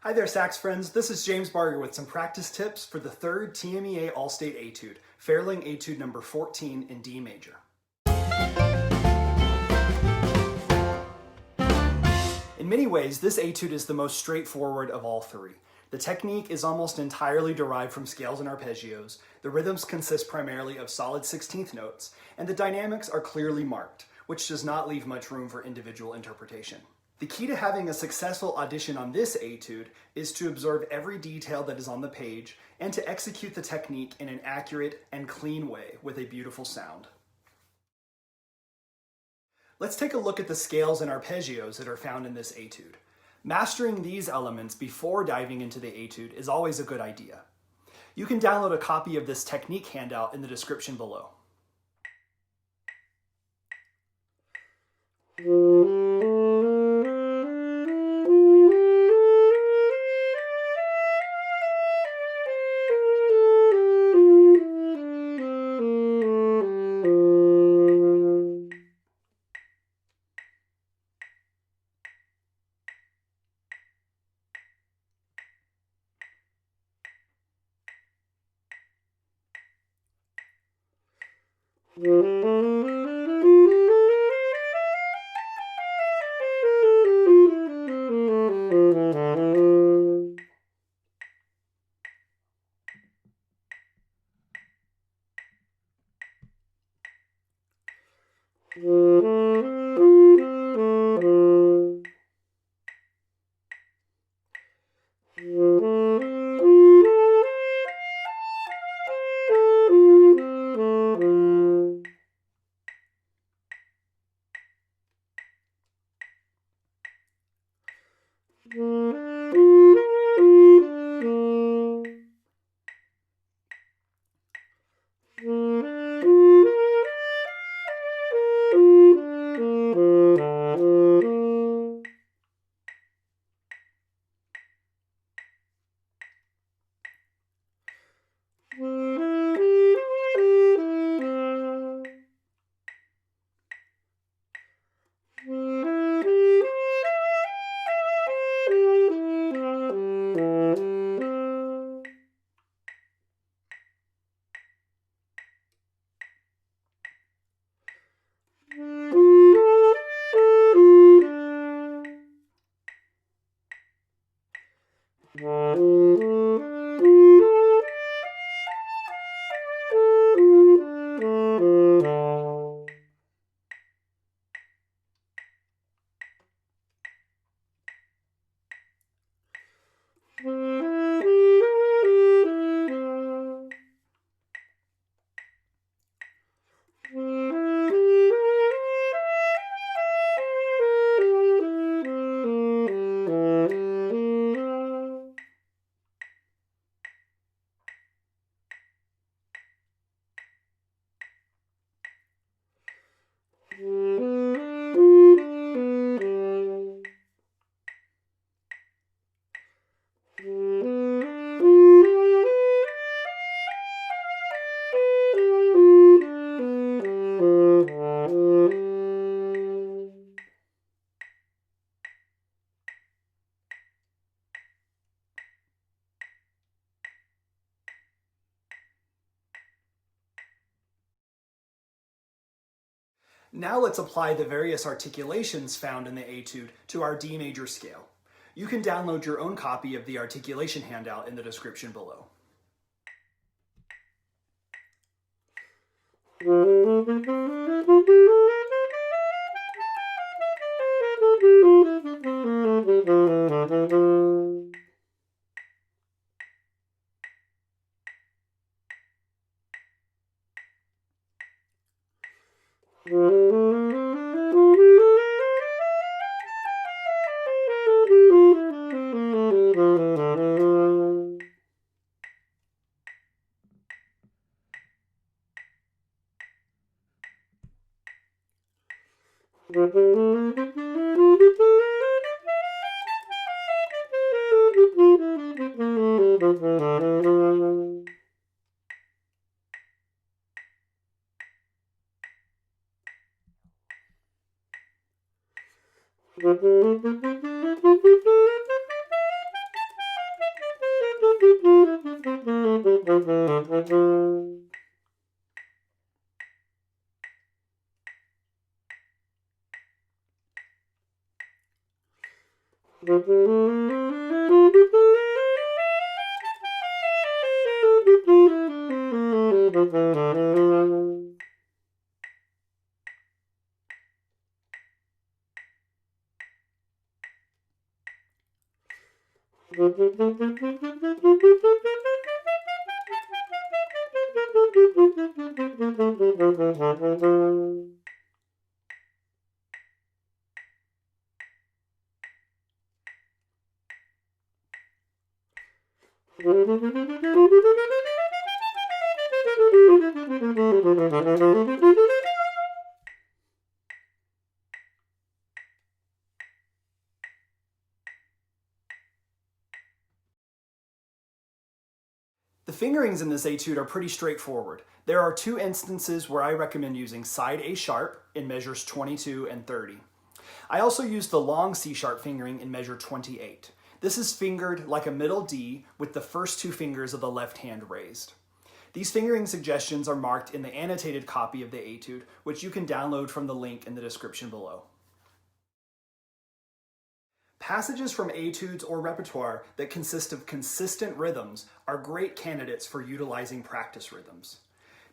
Hi there, sax friends. This is James Barger with some practice tips for the third TMEA All-State Etude, Fairling Etude number 14 in D major. In many ways, this etude is the most straightforward of all three. The technique is almost entirely derived from scales and arpeggios, the rhythms consist primarily of solid 16th notes, and the dynamics are clearly marked, which does not leave much room for individual interpretation. The key to having a successful audition on this etude is to observe every detail that is on the page and to execute the technique in an accurate and clean way with a beautiful sound. Let's take a look at the scales and arpeggios that are found in this etude. Mastering these elements before diving into the etude is always a good idea. You can download a copy of this technique handout in the description below. Now let's apply the various articulations found in the etude to our D major scale. You can download your own copy of the articulation handout in the description below. The fingerings in this etude are pretty straightforward. There are two instances where I recommend using side A sharp in measures 22 and 30. I also use the long C sharp fingering in measure 28. This is fingered like a middle D with the first two fingers of the left hand raised. These fingering suggestions are marked in the annotated copy of the etude, which you can download from the link in the description below. Passages from etudes or repertoire that consist of consistent rhythms are great candidates for utilizing practice rhythms.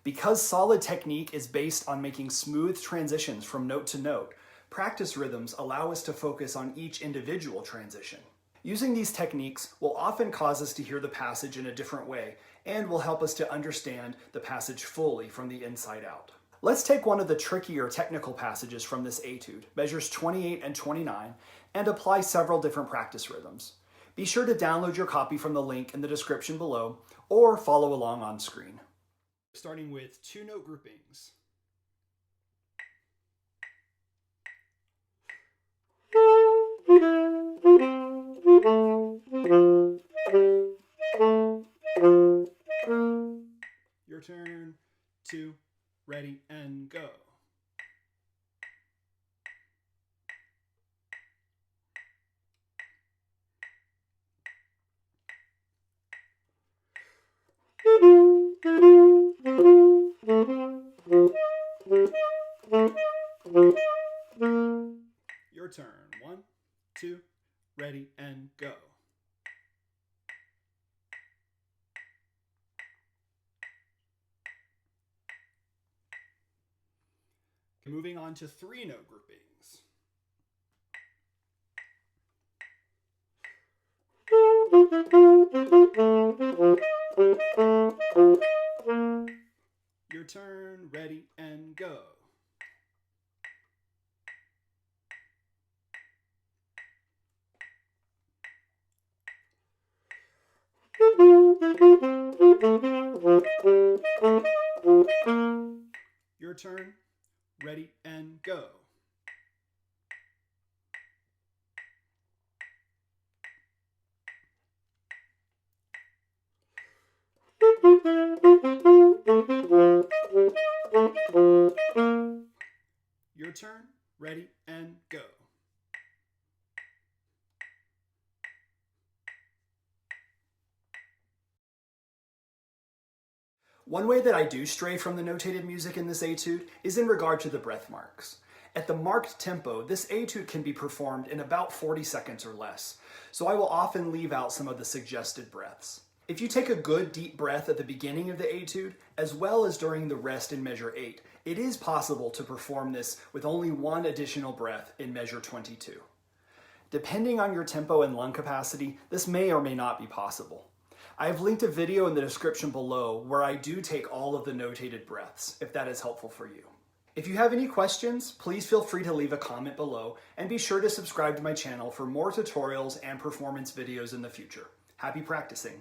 Because solid technique is based on making smooth transitions from note to note, practice rhythms allow us to focus on each individual transition. Using these techniques will often cause us to hear the passage in a different way and will help us to understand the passage fully from the inside out. Let's take one of the trickier technical passages from this etude, measures 28 and 29, and apply several different practice rhythms. Be sure to download your copy from the link in the description below or follow along on screen. Starting with two note groupings. Your turn, 2, ready, and go. Your turn, 1, 2, ready, and go. Moving on to 3 note groupings. Your turn, ready, and go. Your turn, ready, and go. Your turn, ready, and go. One way that I do stray from the notated music in this etude is in regard to the breath marks. At the marked tempo, this etude can be performed in about 40 seconds or less, so I will often leave out some of the suggested breaths. If you take a good deep breath at the beginning of the etude, as well as during the rest in measure 8, it is possible to perform this with only one additional breath in measure 22. Depending on your tempo and lung capacity, this may or may not be possible. I have linked a video in the description below where I do take all of the notated breaths, if that is helpful for you. If you have any questions, please feel free to leave a comment below and be sure to subscribe to my channel for more tutorials and performance videos in the future. Happy practicing!